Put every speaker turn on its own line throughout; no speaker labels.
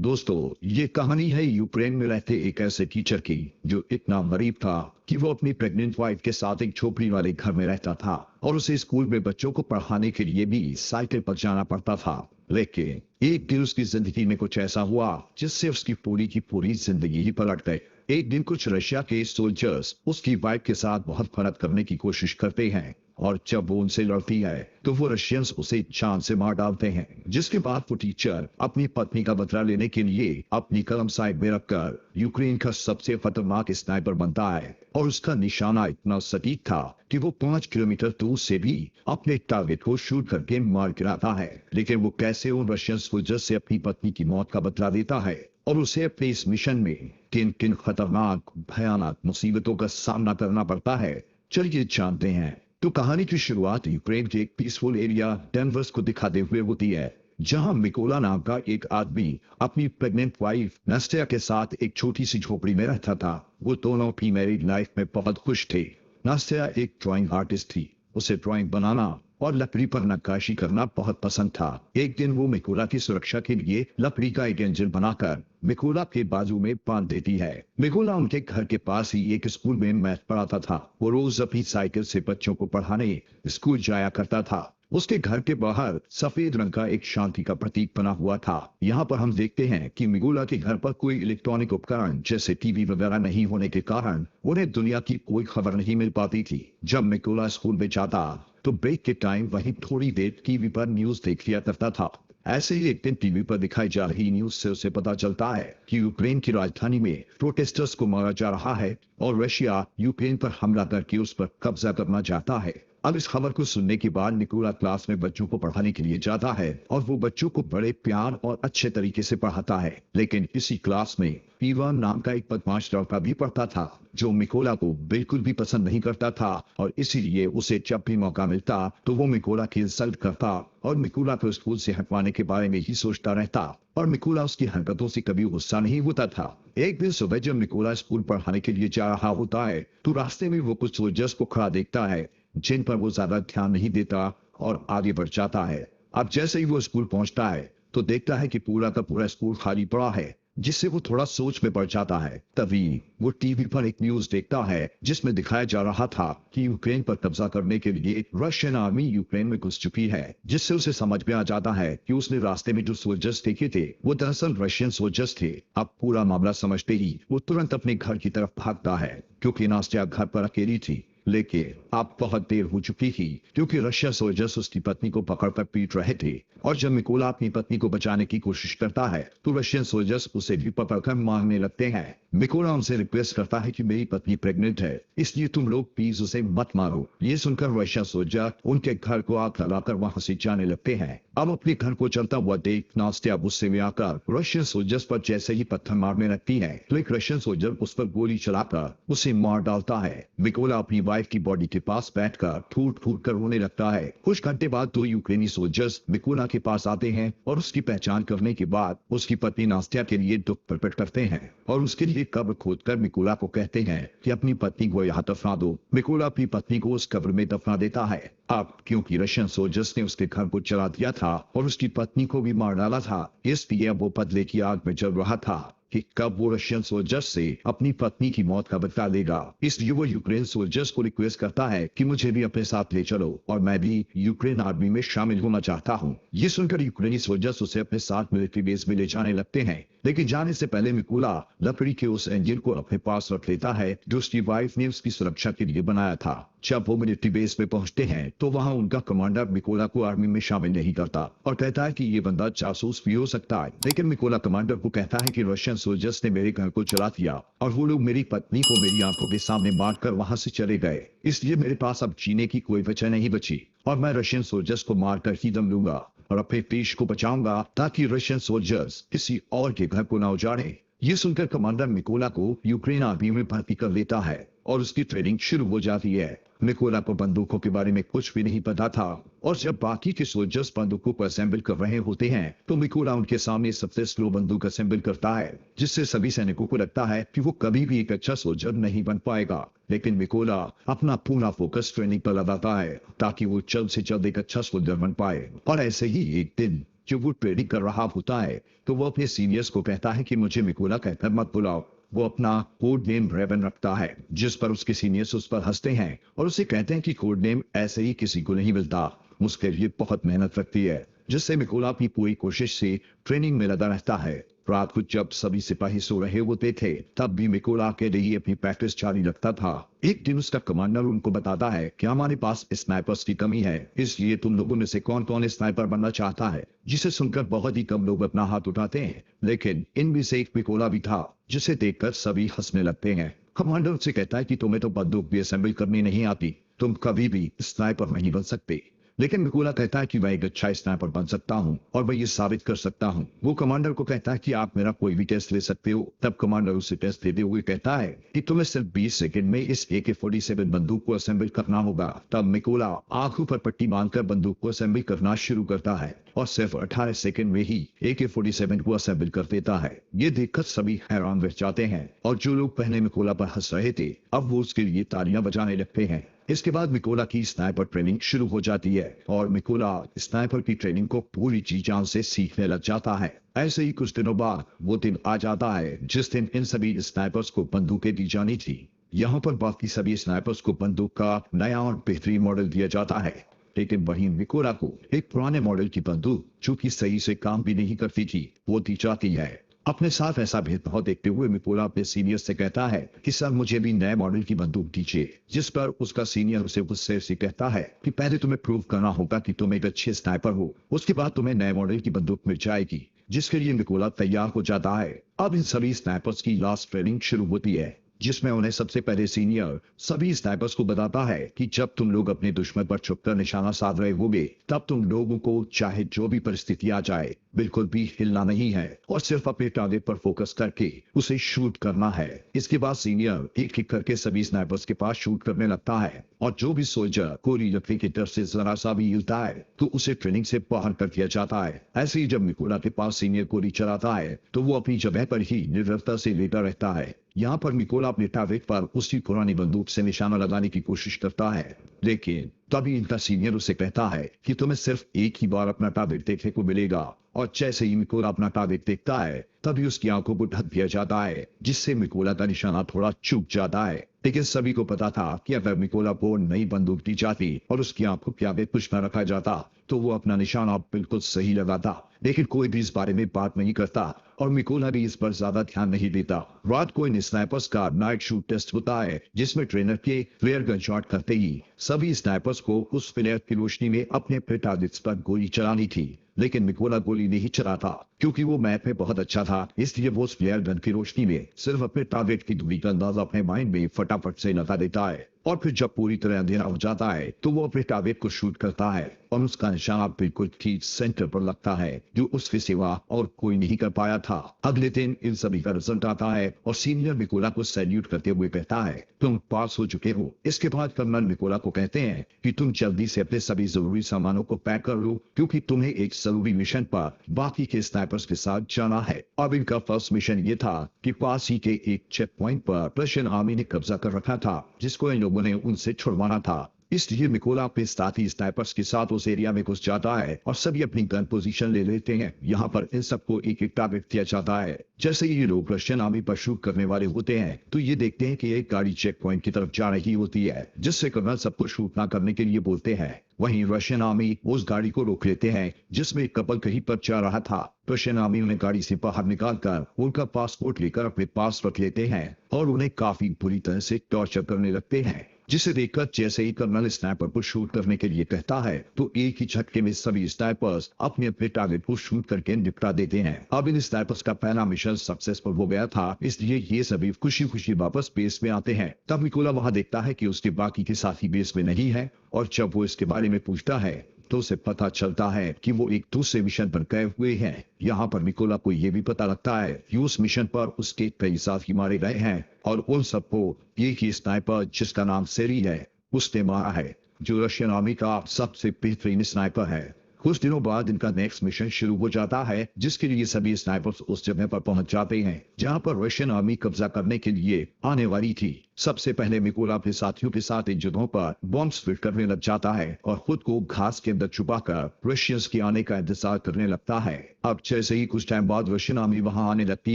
दोस्तों, ये कहानी है यूक्रेन में रहते एक ऐसे टीचर की जो इतना गरीब था कि वो अपनी प्रेग्नेंट वाइफ के साथ एक झोपड़ी वाले घर में रहता था और उसे स्कूल में बच्चों को पढ़ाने के लिए भी साइकिल पर जाना पड़ता था। लेकिन एक दिन उसकी जिंदगी में कुछ ऐसा हुआ जिससे उसकी पूरी की पूरी जिंदगी ही पलट गई। एक दिन कुछ रशिया के सोल्जर्स उसकी वाइफ के साथ बहुत फर्क करने की कोशिश करते हैं और जब वो उनसे लड़ती है तो वो रशियंस उसे जान से मार डालते हैं, जिसके बाद वो टीचर अपनी पत्नी का बदला लेने के लिए अपनी कलम साइड में रखकर यूक्रेन का सबसे खतरनाक स्नाइपर बनता है और उसका निशाना इतना सटीक था कि वो 5 किलोमीटर दूर से भी अपने टारगेट को शूट करके मार गिराता है। लेकिन वो कैसे उन रशियन सोल्जर्स से अपनी पत्नी की मौत का बदला देता है और उसे अपने इस मिशन में किन किन खतरनाक भयानक मुसीबतों का सामना करना पड़ता है, चलिए जानते हैं। तो कहानी की शुरुआत यूक्रेन के एक पीसफुल एरिया डेनवर्स को दिखाते हुए होती है, जहां मिकोला नाम का एक आदमी अपनी प्रेग्नेंट वाइफ नस्टिया के साथ एक छोटी सी झोपड़ी में रहता था। वो दोनों अपनी मैरिड लाइफ में बहुत खुश थे। नस्टिया एक ड्राइंग आर्टिस्ट थी, उसे ड्राइंग बनाना और लकड़ी पर नक्काशी करना बहुत पसंद था। एक दिन वो मिकोला की सुरक्षा के लिए लकड़ी का एक इंजन बनाकर मिकोला के बाजू में बांध देती है। मिकोला उनके घर के पास ही एक स्कूल में मैथ पढ़ाता था। वो रोज अपनी साइकिल से बच्चों को पढ़ाने स्कूल जाया करता था। उसके घर के बाहर सफेद रंग का एक शांति का प्रतीक बना हुआ था। यहाँ पर हम देखते हैं कि मिकोला के घर पर कोई इलेक्ट्रॉनिक उपकरण जैसे टीवी वगैरह नहीं होने के कारण उन्हें दुनिया की कोई खबर नहीं मिल पाती थी। जब मिकोला स्कूल में जाता तो ब्रेक के टाइम वहीं थोड़ी देर टीवी पर न्यूज देख लिया करता था। ऐसे ही एक दिन टीवी पर दिखाई जा रही न्यूज से उसे पता चलता है कि यूक्रेन की राजधानी में प्रोटेस्टर्स को मारा जा रहा है और रशिया यूक्रेन पर हमला करके उस पर कब्जा करना चाहता है। अब इस खबर को सुनने के बाद निकोला क्लास में बच्चों को पढ़ाने के लिए जाता है और वो बच्चों को बड़े प्यार और अच्छे तरीके से पढ़ाता है। लेकिन इसी क्लास में पीवान नाम का एक बदमाश लड़का भी पढ़ता था जो मिकोला को बिल्कुल भी पसंद नहीं करता था और इसीलिए उसे जब भी मौका मिलता तो वो मिकोला की इंसल्ट करता और मिकोला को स्कूल से हटवाने के बारे में ही सोचता रहता और मिकोला उसकी हरकतों से कभी गुस्सा नहीं होता था। एक दिन सुबह जब मिकोला स्कूल पढ़ाने के लिए जा रहा होता है तो रास्ते में वो कुछ सोल्जर्स को खड़ा देखता है जिन पर वो ज्यादा ध्यान नहीं देता और आगे बढ़ जाता है। अब जैसे ही वो स्कूल पहुंचता है तो देखता है कि पूरा का पूरा स्कूल खाली पड़ा है, जिससे वो थोड़ा सोच में पड़ जाता है। तभी वो टीवी पर एक न्यूज देखता है जिसमें दिखाया जा रहा था कि यूक्रेन पर कब्जा करने के लिए रशियन आर्मी यूक्रेन में घुस चुकी है, जिससे उसे समझ में आ जाता है कि उसने रास्ते में जो सोल्जर्स देखे थे वो दरअसल रशियन सोल्जर्स थे। अब पूरा मामला समझते ही वो तुरंत अपने घर की तरफ भागता है क्योंकि नास्टिया घर पर अकेली थी। लेकिन अब बहुत देर हो चुकी थी क्योंकि रशिया सोल्जर्स उसकी पत्नी को पकड़कर पीट रहे थे और जब मिकोला अपनी पत्नी को बचाने की कोशिश करता है तो रशियन सोल्जर्स उसे भी पकड़कर मारने लगते हैं। मिकोला उनसे रिक्वेस्ट करता है कि मेरी पत्नी प्रेग्नेंट है, इसलिए तुम लोग प्लीज उसे मत मारो। ये सुनकर रशिया सोल्जर उनके घर को आग लगाकर वहां से जाने लगते हैं। अब अपने घर को चलता हुआ देख नास्टिया गुस्से में आकर रशियन सोल्जर्स पर जैसे ही पत्थर मारने लगती है तो एक रशियन सोल्जर उस पर गोली चलाकर उसे मार डालता है। मिकोला अपनी वाइफ की बॉडी के पास बैठकर फूट फूट कर रोने लगता है। कुछ घंटे बाद दो यूक्रेनी सोल्जर्स मिकोला के पास आते हैं और उसकी पहचान करने के बाद उसकी पत्नी नास्टिया के लिए दुख प्रकट करते हैं और उसके लिए कब्र खोदकर मिकोला को कहते हैं कि अपनी पत्नी को यहाँ दफना दो। मिकोला अपनी पत्नी को उस कब्र में दफना देता है। अब क्योंकि रशियन सोल्जर्स ने उसके घर को जला दिया था और उसकी पत्नी को भी मार डाला था, इसलिए अब वो बदले की आग में जल रहा था कि कब वो रशियन सोल्जर्स से अपनी पत्नी की मौत का बदला लेगा। इसलिए वो यूक्रेन सोल्जर्स को रिक्वेस्ट करता है कि मुझे भी अपने साथ ले चलो और मैं भी यूक्रेन आर्मी में शामिल होना चाहता हूँ। ये सुनकर यूक्रेनी सोल्जर्स उसे अपने साथ मिलिट्री बेस में ले जाने लगते हैं, लेकिन जाने से पहले मिकोला लकड़ी के उस इंजन को अपने पास रख लेता है जो उसकी वाइफ ने उसकी सुरक्षा के लिए बनाया था। जब वो मिलिट्री बेस पे पहुंचते हैं तो वहां उनका कमांडर मिकोला को आर्मी में शामिल नहीं करता और कहता है कि ये बंदा जासूस भी हो सकता है। लेकिन मिकोला कमांडर को कहता है कि रशियन सोल्जर्स ने मेरे घर को जला दिया और वो लोग मेरी पत्नी को मेरी आंखों के सामने मारकर वहां से चले गए, इसलिए मेरे पास अब जीने की कोई वजह नहीं बची और मैं रशियन सोल्जर्स को मारकर ही दम लूंगा और अपने देश को बचाऊंगा ताकि रशियन सोल्जर्स किसी और के घर को ना उजाड़े। ये सुनकर कमांडर मिकोला को यूक्रेन आर्मी में भर्ती कर लेता है और उसकी ट्रेनिंग शुरू हो जाती है। मिकोला को बंदूकों के बारे में कुछ भी नहीं पता था और जब बाकी के सोल्जर्स बंदूकों को असेंबल कर रहे होते हैं तो मिकोला उनके सामने सबसे स्लो बंदूक असेंबल करता है, जिससे सभी सैनिकों को लगता है कि वो कभी भी एक अच्छा सोल्जर नहीं बन पाएगा। लेकिन मिकोला अपना पूरा फोकस ट्रेनिंग पर लगाता है ताकि वो जल्द से जल्द एक अच्छा सोल्जर बन पाए। और ऐसे ही एक दिन जो वो ट्रेनिंग कर रहा होता है तो वो अपने सीनियर्स को कहता है कि मुझे मिकोला कहकर मत बुलाओ। वो अपना कोड नेम रेवन रखता है, जिस पर उसके सीनियर्स उस पर हंसते हैं और उसे कहते हैं कि कोड नेम ऐसे ही किसी को नहीं मिलता। उसके लिए बहुत मेहनत लगती है, जिससे मिकोला अपनी पूरी कोशिश से ट्रेनिंग में लगा रहता है। रात को जब सभी सिपाही सो रहे होते थे तब भी मिकोला अकेले ही अपनी प्रैक्टिस जारी रखता था। एक दिन उसका कमांडर उनको बताता है कि हमारे पास स्नाइपर्स की कमी है, इसलिए तुम लोगों में से कौन कौन स्नाइपर बनना चाहता है। जिसे सुनकर बहुत ही कम लोग अपना हाथ उठाते हैं, लेकिन इनमें से एक मिकोला भी था, जिसे देखकर सभी हंसने लगते हैं। कमांडर उससे कहता है कि तुम्हें तो बंदूक भी असेंबल करनी नहीं आती, तुम कभी भी स्नाइपर नहीं बन सकते। लेकिन मिकोला कहता है कि मैं एक अच्छा स्नाइपर बन सकता हूँ और मैं ये साबित कर सकता हूँ। वो कमांडर को कहता है कि आप मेरा कोई भी टेस्ट ले सकते हो। तब कमांडर उसे टेस्ट देते हुए कहता है कि तुम्हें सिर्फ 20 सेकंड में इस AK-47 बंदूक को असेंबल करना होगा। तब मिकोला आंखों पर पट्टी बांधकर बंदूक को असेंबल करना शुरू करता है और सिर्फ 18 सेकंड में ही AK-47 को असेंबल कर देता है। ये देखकर सभी हैरान रह जाते हैं और जो लोग पहले मिकोला पर हंस रहे थे अब वो उसके लिए तालियां बजाने लगते हैं। इसके बाद मिकोला की स्नाइपर ट्रेनिंग शुरू हो जाती है और मिकोला स्नाइपर की ट्रेनिंग को पूरी जी जान से सीखने लग जाता है। ऐसे ही कुछ दिनों बाद वो दिन आ जाता है जिस दिन इन सभी स्नाइपर्स को बंदूकें दी जानी थी। यहाँ पर बाकी सभी स्नाइपर्स को बंदूक का नया और बेहतरीन मॉडल दिया जाता है, लेकिन वहीं मिकोला को एक पुराने मॉडल की बंदूक जो कि सही से काम भी नहीं करती थी वो दी जाती है। अपने साथ ऐसा भेदभाव देखते हुए मिकोला अपने सीनियर से कहता है कि सर मुझे भी नए मॉडल की बंदूक दीजिए, जिस पर उसका सीनियर उसे गुस्से से कहता है कि पहले तुम्हें प्रूव करना होगा कि तुम एक अच्छे स्नाइपर हो, उसके बाद तुम्हें नए मॉडल की बंदूक मिल जाएगी। जिसके लिए मिकोला तैयार हो जाता है। अब इन सभी स्नाइपर्स की लास्ट ट्रेनिंग शुरू होती है, जिसमें उन्हें सबसे पहले सीनियर सभी स्नाइपर्स को बताता है कि जब तुम लोग अपने दुश्मन पर छुपकर निशाना साध रहे होगे तब तुम लोगों को चाहे जो भी परिस्थिति आ जाए बिल्कुल भी हिलना नहीं है और सिर्फ अपने टारगेट पर फोकस करके उसे शूट करना है। इसके बाद सीनियर एक एक करके सभी स्नाइपर्स के पास शूट करने लगता है और जो भी सोल्जर गोली लगने की डर से जरा सा भी हिलता है तो उसे ट्रेनिंग से बाहर कर दिया जाता है। ऐसे ही जब मिकोला के पास सीनियर गोली चलाता है तो वो अपनी जगह पर ही निर्भरता से लेटा रहता है। यहाँ पर मिकोला अपने टारगेट पर उसकी पुरानी बंदूक से निशाना लगाने की कोशिश करता है, लेकिन तभी इनका सीनियर उसे कहता है कि तुम्हें सिर्फ एक ही बार अपना टारगेट देखने को मिलेगा। और जैसे ही मिकोला अपना टारगेट देखता है तभी उसकी आंखों को ढक दिया जाता है, जिससे मिकोला का निशाना थोड़ा चूक जाता है। लेकिन सभी को पता था कि अगर मिकोला को नई बंदूक दी जाती और उसकी आंखों के आगे कुछ न रखा जाता तो वो अपना निशाना बिल्कुल सही लगाता, लेकिन कोई भी इस बारे में बात नहीं करता और मिकोला भी इस पर ज्यादा ध्यान नहीं देता। रात को इन स्नाइपर्स का नाइट शूट टेस्ट होता है, जिसमें ट्रेनर के फ्लेयर गन शॉट करते ही सभी स्नाइपर्स को उस फ्लेयर की रोशनी में अपने टारगेट्स पर गोली चलानी थी। लेकिन मिकोला गोली नहीं चलाता क्योंकि वो मैप में बहुत अच्छा था, इसलिए वो उस फ्लेयर गन की रोशनी में सिर्फ अपने टारगेट की दूरी का अंदाजा अपने माइंड में फटाफट से लगा देता है और फिर जब पूरी तरह अंधेरा हो जाता है तो वो अपने टारगेट को शूट करता है और उसका निशाना बिल्कुल ठीक सेंटर पर लगता है, जो उसके सिवा और कोई नहीं कर पाया था। अगले दिन इन सभी का रिजल्ट आता है और सीनियर मिकोला को सैल्यूट करते हुए कहता है तुम पास हो चुके हो। इसके बाद कर्नल मिकोला को कहते हैं कि तुम जल्दी से अपने सभी जरूरी सामानों को पैक कर लो क्योंकि तुम्हें एक जरूरी मिशन पर बाकी के स्नाइपर्स के साथ जाना है। अब इनका फर्स्ट मिशन ये था कि पास ही के एक चेक पॉइंट पर रशियन आर्मी ने कब्जा कर रखा था, जिसको इन लोगों ने उनसे छुड़वाना था। इसलिए मिकोला अपने साथी स्नाइपर्स के साथ उस एरिया में घुस जाता है और सभी अपनी गन पोजीशन ले लेते हैं। यहाँ पर इन सबको एक एक टारगेट दिया जाता है। जैसे ही ये लोग रशियन आर्मी पर शूट करने वाले होते हैं तो ये देखते हैं कि एक गाड़ी चेक पॉइंट की तरफ जा रही होती है, जिससे कर्नल सबको शूट ना करने के लिए बोलते हैं। वहीं रशियन आर्मी उस गाड़ी को रोक लेते हैं जिसमें एक कपल कहीं पर जा रहा था। रशियन आर्मी उन्हें गाड़ी से बाहर निकालकर उनका पासपोर्ट लेकर अपने पास रख लेते हैं और उन्हें काफी बुरी तरह से टॉर्चर करने लगते हैं, जिसे देखकर जैसे ही कर्नल स्नाइपर को शूट करने के लिए कहता है तो एक ही झटके में सभी स्नाइपर्स अपने अपने टारगेट को शूट करके निपटा देते हैं। अब इन स्नाइपर्स का पहला मिशन सक्सेसफुल हो गया था, इसलिए ये सभी खुशी खुशी वापस बेस में आते हैं। तब मिकोला वहां देखता है कि उसके बाकी के साथी बेस में नहीं है और जब वो इसके बारे में पूछता है तो उसे पता चलता है कि वो एक दूसरे मिशन पर गए हुए हैं। यहाँ पर मिकोला को ये भी पता लगता है कि उस मिशन पर उसके कई साथी मारे गए हैं और उन सबको एक ही स्नाइपर जिसका नाम सेरी है उसने मारा है, जो रशियन आर्मी का सबसे बेहतरीन स्नाइपर है। कुछ दिनों बाद इनका नेक्स्ट मिशन शुरू हो जाता है, जिसके लिए सभी स्नाइपर्स उस जगह पर पहुंच जाते हैं जहां पर रशियन आर्मी कब्जा करने के लिए आने वाली थी। सबसे पहले मिकोला अपने साथियों के साथ इन जगहों पर बॉम्ब फिट करने लग जाता है और खुद को घास के अंदर छुपाकर रशियंस के आने का इंतजार करने लगता है। अब जैसे ही कुछ टाइम बाद रशियन आर्मी वहां आने लगती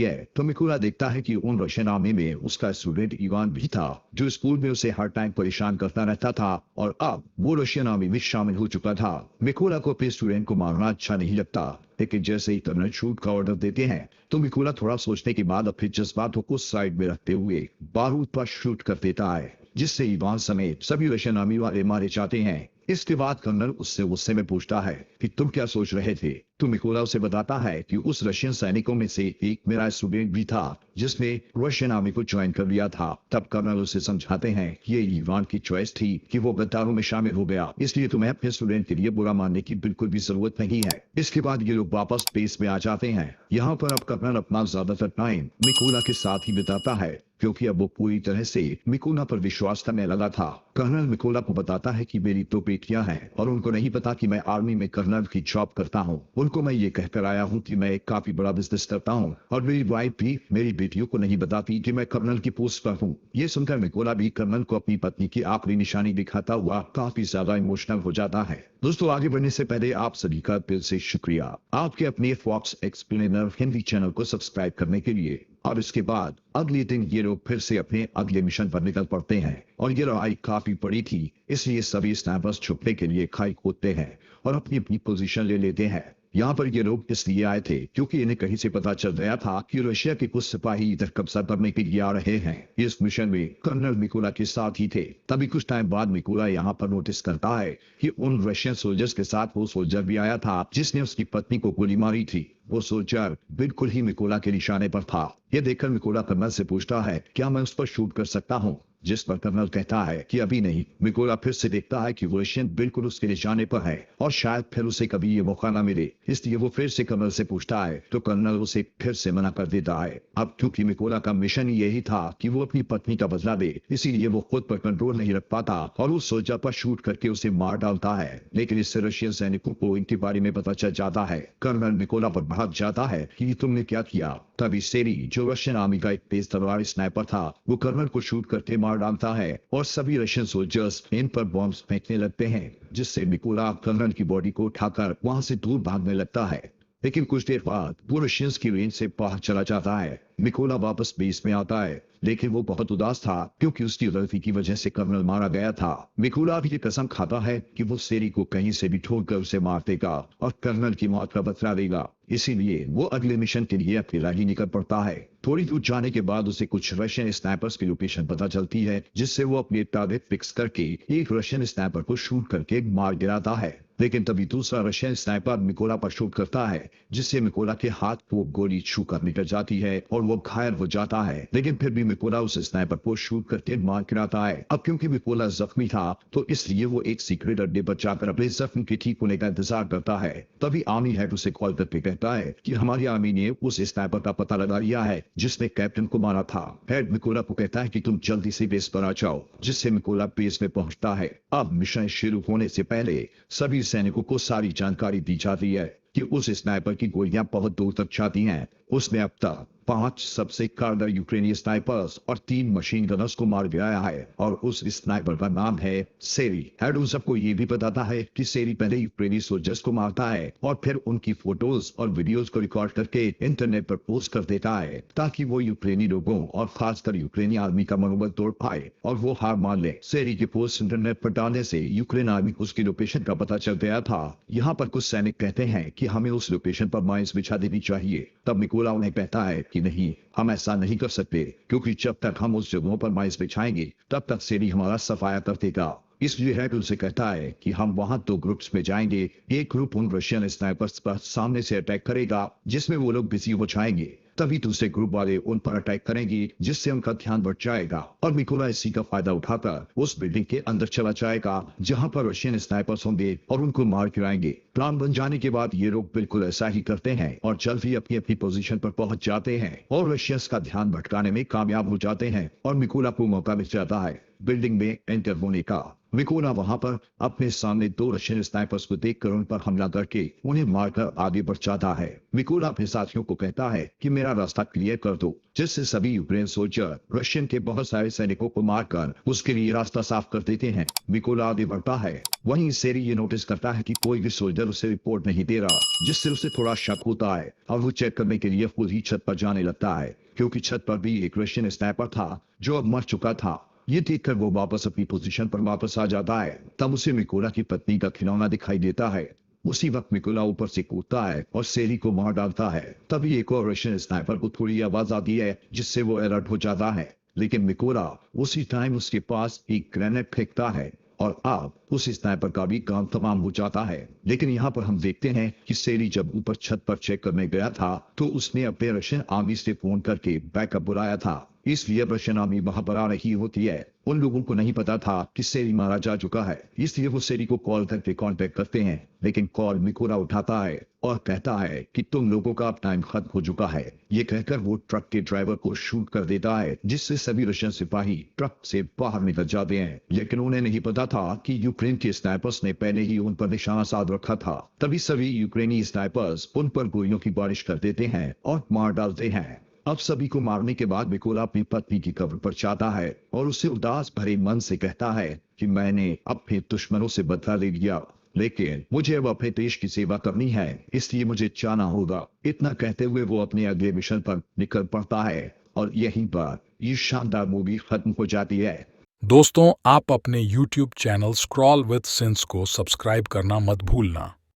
है तो मिकोला देखता है कि उन रशियन आर्मी में उसका स्टूडेंट इवान भी था, जो स्कूल में उसे हर टाइम परेशान करता रहता था और अब वो रशियन आर्मी में शामिल हो चुका था। मिकोला को अपने स्टूडेंट को मारना अच्छा नहीं लगता, लेकिन जैसे ही कर्नल शूट का ऑर्डर देते हैं तो मिकोला थोड़ा सोचने के बाद अपने जज्बातों को साइड में रखते हुए बारूद पर शूट कर देता है, जिससे इवान समेत सभी रशियन आर्मी वाले मारे जाते हैं। इसके बाद कर्नल उससे गुस्से में पूछता है कि तुम क्या सोच रहे थे। तो मिकोला उसे बताता है कि उस रशियन सैनिकों में से एक मेरा स्टूडेंट भी था जिसने रशियन आर्मी को ज्वाइन कर लिया था। तब कर्नल उसे समझाते हैं कि ये इवान की चॉइस थी कि वो गद्दारों में शामिल हो गया, इसलिए तुम्हें अपने स्टूडेंट के लिए बुरा मानने की बिल्कुल भी जरूरत नहीं है। इसके बाद ये लोग वापस बेस में आ जाते हैं। यहाँ पर अब कर्नल अपना ज्यादातर टाइम मिकोला के साथ ही बिताता है, क्योंकि अब वो पूरी तरह से मिकोला पर विश्वास करने लगा था। कर्नल मिकोला को बताता है कि मेरी दो बेटियां हैं और उनको नहीं पता कि मैं आर्मी में कर्नल की जॉब करता हूं। उनको मैं ये कहकर आया हूं कि मैं एक काफी बड़ा बिजनेस करता हूं और मेरी वाइफ भी मेरी बेटियों को नहीं बताती कि मैं कर्नल की पोस्ट पर हूं। ये सुनकर मिकोला भी कर्नल को अपनी पत्नी की आखिरी निशानी दिखाता हुआ काफी ज्यादा इमोशनल हो जाता है। दोस्तों, आगे बढ़ने से पहले आप सभी का दिल से शुक्रिया आपके अपने फॉक्स एक्सप्लेनर हिंदी चैनल को सब्सक्राइब करने के लिए। और इसके बाद अगले दिन ये लोग फिर से अपने अगले मिशन पर निकल पड़ते हैं और ये लड़ाई काफी बड़ी थी, इसलिए सभी स्नाइपर्स छुपने के लिए खाई खोदते हैं और अपनी अपनी पोजीशन ले लेते हैं। यहाँ पर ये लोग इसलिए आए थे क्योंकि इन्हें कहीं से पता चल गया था कि रशिया के कुछ सिपाही इधर कब्जा करने के लिए आ रहे हैं। इस मिशन में कर्नल मिकोला के साथ ही थे। तभी कुछ टाइम बाद मिकोला यहाँ पर नोटिस करता है कि उन रशियन सोल्जर्स के साथ वो सोल्जर भी आया था जिसने उसकी पत्नी को गोली मारी थी। वो सोल्जर बिल्कुल ही मिकोला के निशाने पर था। यह देखकर मिकोला कर्नल से पूछता है क्या मैं उस पर शूट कर सकता हूँ, जिस पर कर्नल कहता है कि अभी नहीं। मिकोला फिर से देखता है कि वो रशियन बिल्कुल उसके निशाने पर है और शायद फिर उसे कभी ये मौका न मिले, इसलिए वो फिर से कर्नल से पूछता है तो कर्नल उसे फिर से मना कर देता है। अब क्योंकि मिकोला का मिशन यही था कि वो अपनी पत्नी का बदला दे, इसीलिए वो खुद पर कंट्रोल नहीं रख पाता और उस सोल्जर पर शूट करके उसे मार डालता है। लेकिन इससे रशियन सैनिकों को इनके बारे में पता चल जाता है। कर्नल मिकोला पर भाग जाता है कि तुमने क्या किया। तभी सेरी, जो रशियन आर्मी का एक तेज तलवार स्नाइपर था, वो कर्नल को शूट करके मार डालता है और सभी रशियन सोल्जर्स इन पर बॉम्ब फेंकने लगते हैं, जिससे मिकोला कर्नल की बॉडी को उठाकर वहां से दूर भागने लगता है। लेकिन कुछ देर बाद वो रशियंस की रेंज से बाहर चला जाता है। मिकोला वापस बेस में आता है, लेकिन वो बहुत उदास था क्योंकि उसकी गलती की वजह से कर्नल मारा गया था। मिकोला भी ये कसम खाता है कि वो सेरी को कहीं से भी ठोक कर उसे मार देगा और कर्नल की मौत का बदला देगा। इसीलिए वो अगले मिशन के लिए अकेला ही निकल पड़ता है। थोड़ी दूर जाने के बाद उसे कुछ रशियन स्नाइपर्स की लोकेशन पता चलती है, जिससे वो अपने टारगेट फिक्स करके एक रशियन स्नाइपर को शूट करके मार गिराता है। लेकिन तभी दूसरा रशियन स्नाइपर मिकोला पर शूट करता है, जिससे मिकोला के हाथ को गोली छू कर निकल जाती है और वो घायल हो जाता है। लेकिन फिर भी मिकोला उस स्नाइपर को शूट करके मार गिराता है। अब क्योंकि मिकोला जख्मी था तो इसलिए वो एक सीक्रेट अड्डे पर जाकर अपने जख्म के ठीक होने का इंतजार करता है। तभी आर्मी हेड उसे कॉल करके कहता है कि हमारी आर्मी ने उस स्नाइपर का पता लगा लिया है जिसने कैप्टन को मारा था। हेड मिकोला को कहता है कि तुम जल्दी से बेस पर आ जाओ, जिससे मिकोला बेस में पहुंचता है। अब मिशन शुरू होने से पहले सभी सैनिकों को सारी जानकारी दी जाती है कि उस स्नाइपर की गोलियां बहुत दूर तक जाती हैं। उसने अब तक 5 सबसे कारगर यूक्रेनी स्नाइपर्स और 3 मशीन गनर्स को मार गिराया है और उस स्नाइपर का नाम है सेरी। हेड उन सबको ये भी बताता है कि सेरी पहले यूक्रेनी सोल्जर्स को मारता है और फिर उनकी फोटोज और वीडियोस को रिकॉर्ड करके इंटरनेट पर पोस्ट कर देता है, ताकि वो यूक्रेनी लोगों और खासकर यूक्रेनी आर्मी का मनोबल तोड़ पाए और वो हार मान ले। सेरी के पोस्ट इंटरनेट पर डालने से यूक्रेन आर्मी को उसकी लोकेशन का पता चल गया था। यहाँ पर कुछ सैनिक कहते हैं कि हमें उस लोकेशन पर माइंस बिछा देनी चाहिए। तब मिकोला उन्हें कहता है कि नहीं, हम ऐसा नहीं कर सकते, क्योंकि जब तक हम उस जगहों पर माइंस बिछाएंगे तब तक सेरी हमारा सफाया कर देगा। इसलिए हेड उनसे कहता है कि हम वहां 2 ग्रुप्स में जाएंगे। एक ग्रुप उन रशियन स्नाइपर्स पर सामने से अटैक करेगा, जिसमें वो लोग बिजी हो जाएंगे। तभी दूसरे ग्रुप वाले उन पर अटैक करेंगे, जिससे उनका ध्यान बढ़ जाएगा और मिकोला इसी का फायदा उठाकर उस बिल्डिंग के अंदर चला जाएगा जहां पर रशियन स्नाइपर्स होंगे और उनको मार गिराएंगे। प्लान बन जाने के बाद ये लोग बिल्कुल ऐसा ही करते हैं और जल्द ही अपनी अपनी पोजीशन पर पहुंच जाते हैं और रशियंस का ध्यान भटकाने में कामयाब हो जाते हैं और मिकोला को मौका मिल जाता है बिल्डिंग में एंटर होने का। मिकोला वहां पर अपने सामने 2 रशियन स्नाइपर्स को देखकर उन पर हमला करके उन्हें मारकर आगे बढ़ जाता है। मिकोला अपने साथियों को कहता है कि मेरा मेरा रास्ता क्लियर कर दो, जिससे सभी यूक्रेन सोल्जर रशियन के बहुत सारे सैनिकों को मारकर उसके लिए रास्ता साफ कर देते हैं। मिकोला आगे बढ़ता है। वहीं सेरी ये नोटिस करता है कि कोई भी सोल्जर उसे रिपोर्ट नहीं दे रहा, जिससे उसे थोड़ा शक होता है और वो चेक करने के लिए खुद ही छत पर जाने लगता है, क्योंकि छत पर भी एक रशियन स्नाइपर था जो अब मर चुका था। ये देखकर वो वापस अपनी पोजीशन पर वापस आ जाता है। तब उसे मिकोला की पत्नी का खिलौना दिखाई देता है। उसी वक्त मिकोला ऊपर से कूदता है और सेरी को मार डालता है। तभी एक और रशियन स्नाइपर को थोड़ी आवाज आती है, जिससे वो अलर्ट हो जाता है। लेकिन मिकोला उसी टाइम उसके पास एक ग्रेनेड फेंकता है और अब उस स्नाइपर का भी काम तमाम हो जाता है। लेकिन यहाँ पर हम देखते हैं कि सेरी जब ऊपर छत पर चेक करने गया था तो उसने अपने रशियन आर्मी से फोन करके बैकअप बुलाया था, इसलिए रशियन आर्मी वहां पर आ रही होती है। उन लोगों को नहीं पता था कि सेरी मारा जा चुका है, इसलिए वो सेरी को कॉल करके कांटेक्ट करते हैं। लेकिन कॉल मिकोला उठाता है और कहता है कि तुम लोगों का अब टाइम खत्म हो चुका है। ये कहकर वो ट्रक के ड्राइवर को शूट कर देता है, जिससे सभी रशियन सिपाही ट्रक से बाहर निकल जाते हैं। लेकिन उन्हें नहीं पता था कि यूक्रेन के स्नाइपर्स ने पहले ही उन पर निशाना साध रखा था। तभी सभी यूक्रेनी स्नाइपर्स उन पर गोलियों की बारिश कर देते हैं और मार डालते हैं। अब सभी को मारने के बाद मिकोला अपनी पत्नी की कब्र पर जाता है और उसे उदास भरे मन से कहता है कि मैंने अपने दुश्मनों से बदला ले लिया, लेकिन मुझे अब अपने देश की सेवा करनी है, इसलिए मुझे जाना होगा। इतना कहते हुए वो अपने अगले मिशन पर निकल पड़ता है और यहीं पर ये शानदार मूवी खत्म हो जाती है।
दोस्तों, आप अपने YouTube channel scroll with since को सब्सक्राइब करना मत भूलना।